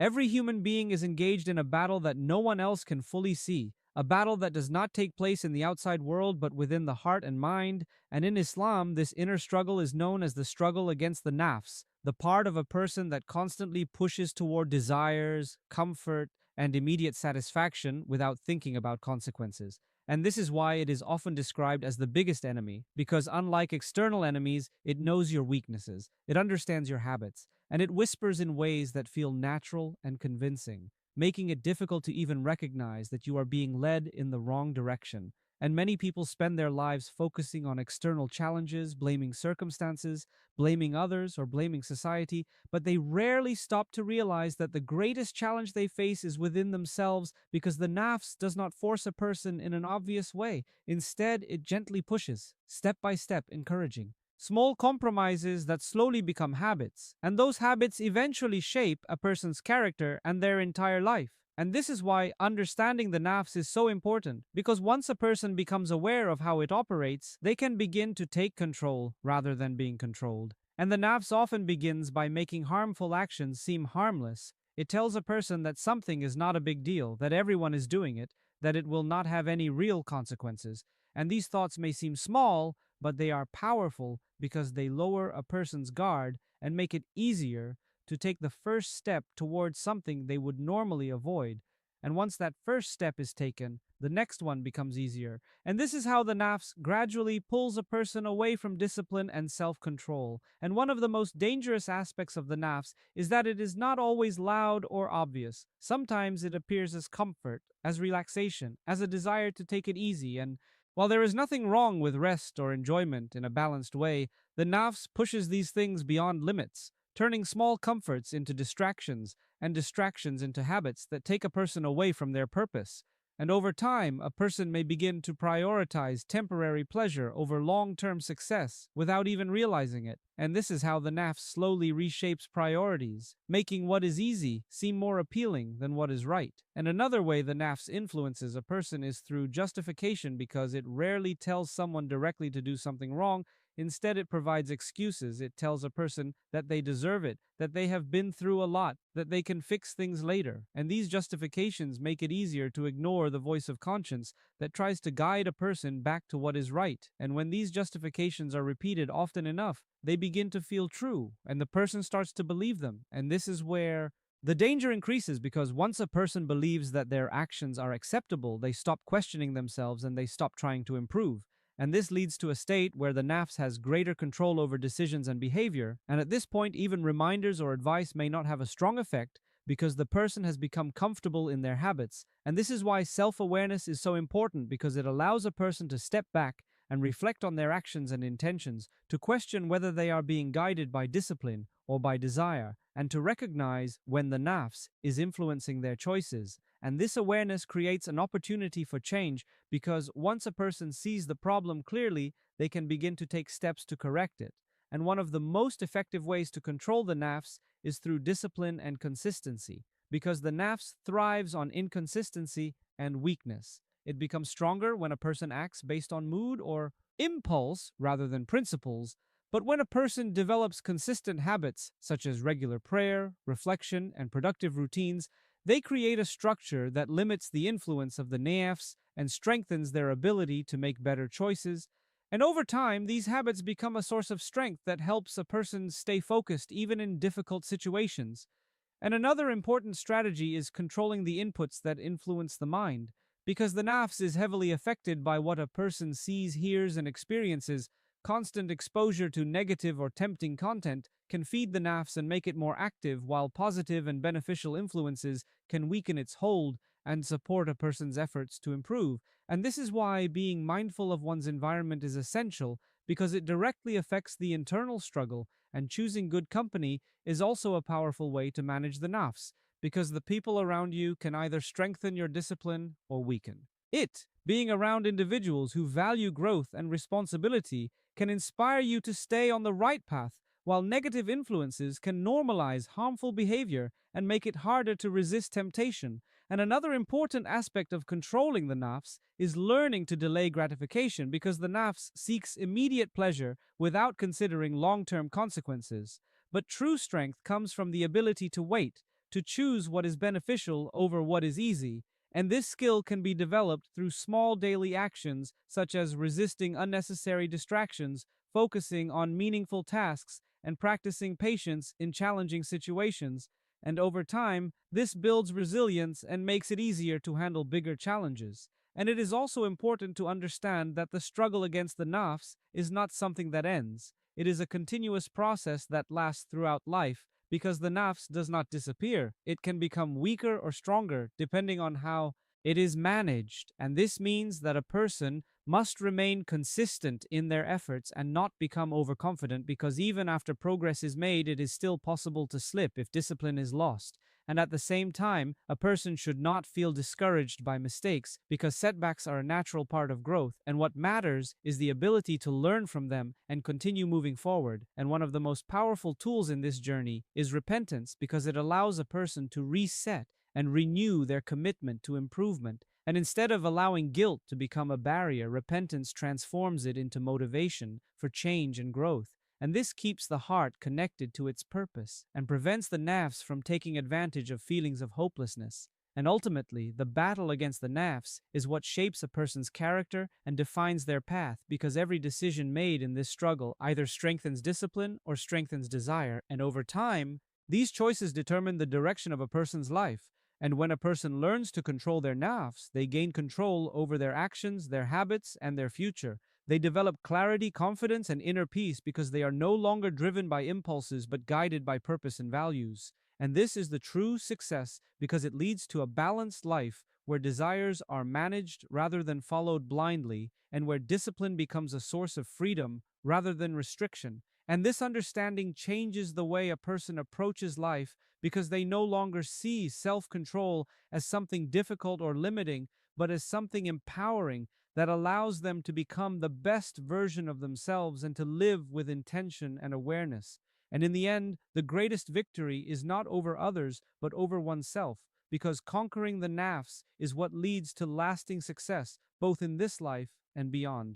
Every human being is engaged in a battle that no one else can fully see, a battle that does not take place in the outside world but within the heart and mind. And in Islam, this inner struggle is known as the struggle against the nafs, the part of a person that constantly pushes toward desires, comfort, and immediate satisfaction without thinking about consequences. And this is why it is often described as the biggest enemy, because unlike external enemies, it knows your weaknesses, it understands your habits, and it whispers in ways that feel natural and convincing, making it difficult to even recognize that you are being led in the wrong direction. And many people spend their lives focusing on external challenges, blaming circumstances, blaming others, or blaming society, but they rarely stop to realize that the greatest challenge they face is within themselves, because the nafs does not force a person in an obvious way. Instead, it gently pushes, step by step, encouraging small compromises that slowly become habits, and those habits eventually shape a person's character and their entire life. And this is why understanding the nafs is so important, because once a person becomes aware of how it operates, they can begin to take control rather than being controlled. And the nafs often begins by making harmful actions seem harmless. It tells a person that something is not a big deal, that everyone is doing it, that it will not have any real consequences. And these thoughts may seem small, but they are powerful because they lower a person's guard and make it easier to take the first step towards something they would normally avoid. And once that first step is taken, the next one becomes easier. And this is how the nafs gradually pulls a person away from discipline and self-control. And one of the most dangerous aspects of the nafs is that it is not always loud or obvious. Sometimes it appears as comfort, as relaxation, as a desire to take it easy. And while there is nothing wrong with rest or enjoyment in a balanced way, the nafs pushes these things beyond limits, turning small comforts into distractions and distractions into habits that take a person away from their purpose. And over time, a person may begin to prioritize temporary pleasure over long-term success without even realizing it. And this is how the nafs slowly reshapes priorities, making what is easy seem more appealing than what is right. And another way the nafs influences a person is through justification, because it rarely tells someone directly to do something wrong. Instead, it provides excuses. It tells a person that they deserve it, that they have been through a lot, that they can fix things later. And these justifications make it easier to ignore the voice of conscience that tries to guide a person back to what is right. And when these justifications are repeated often enough, they begin to feel true, and the person starts to believe them. And this is where the danger increases, because once a person believes that their actions are acceptable, they stop questioning themselves and they stop trying to improve. And this leads to a state where the nafs has greater control over decisions and behavior, and at this point even reminders or advice may not have a strong effect, because the person has become comfortable in their habits. And this is why self-awareness is so important, because it allows a person to step back and reflect on their actions and intentions, to question whether they are being guided by discipline or by desire, and to recognize when the nafs is influencing their choices. And this awareness creates an opportunity for change, because once a person sees the problem clearly, they can begin to take steps to correct it. And one of the most effective ways to control the nafs is through discipline and consistency, because the nafs thrives on inconsistency and weakness. It becomes stronger when a person acts based on mood or impulse rather than principles. But when a person develops consistent habits, such as regular prayer, reflection, and productive routines, they create a structure that limits the influence of the nafs and strengthens their ability to make better choices. And over time, these habits become a source of strength that helps a person stay focused even in difficult situations. And another important strategy is controlling the inputs that influence the mind, because the nafs is heavily affected by what a person sees, hears, and experiences. Constant exposure to negative or tempting content can feed the nafs and make it more active, while positive and beneficial influences can weaken its hold and support a person's efforts to improve. And this is why being mindful of one's environment is essential, because it directly affects the internal struggle, and choosing good company is also a powerful way to manage the nafs, because the people around you can either strengthen your discipline or weaken it. Being around individuals who value growth and responsibility can inspire you to stay on the right path, while negative influences can normalize harmful behavior and make it harder to resist temptation. And another important aspect of controlling the nafs is learning to delay gratification, because the nafs seeks immediate pleasure without considering long-term consequences. But true strength comes from the ability to wait, to choose what is beneficial over what is easy, and this skill can be developed through small daily actions such as resisting unnecessary distractions, focusing on meaningful tasks, and practicing patience in challenging situations. And over time, this builds resilience and makes it easier to handle bigger challenges. And it is also important to understand that the struggle against the nafs is not something that ends. It is a continuous process that lasts throughout life because the nafs does not disappear. It can become weaker or stronger depending on how it is managed. And this means that a person must remain consistent in their efforts and not become overconfident because even after progress is made, it is still possible to slip if discipline is lost. And at the same time, a person should not feel discouraged by mistakes because setbacks are a natural part of growth, and what matters is the ability to learn from them and continue moving forward. And one of the most powerful tools in this journey is repentance because it allows a person to reset and renew their commitment to improvement. And instead of allowing guilt to become a barrier, repentance transforms it into motivation for change and growth. And this keeps the heart connected to its purpose and prevents the nafs from taking advantage of feelings of hopelessness. And ultimately, the battle against the nafs is what shapes a person's character and defines their path because every decision made in this struggle either strengthens discipline or strengthens desire. And over time, these choices determine the direction of a person's life. And when a person learns to control their nafs, they gain control over their actions, their habits, and their future. They develop clarity, confidence, and inner peace because they are no longer driven by impulses but guided by purpose and values. And this is the true success because it leads to a balanced life where desires are managed rather than followed blindly, and where discipline becomes a source of freedom rather than restriction. And this understanding changes the way a person approaches life because they no longer see self control as something difficult or limiting, but as something empowering that allows them to become the best version of themselves and to live with intention and awareness. And in the end, the greatest victory is not over others, but over oneself, because conquering the nafs is what leads to lasting success, both in this life and beyond.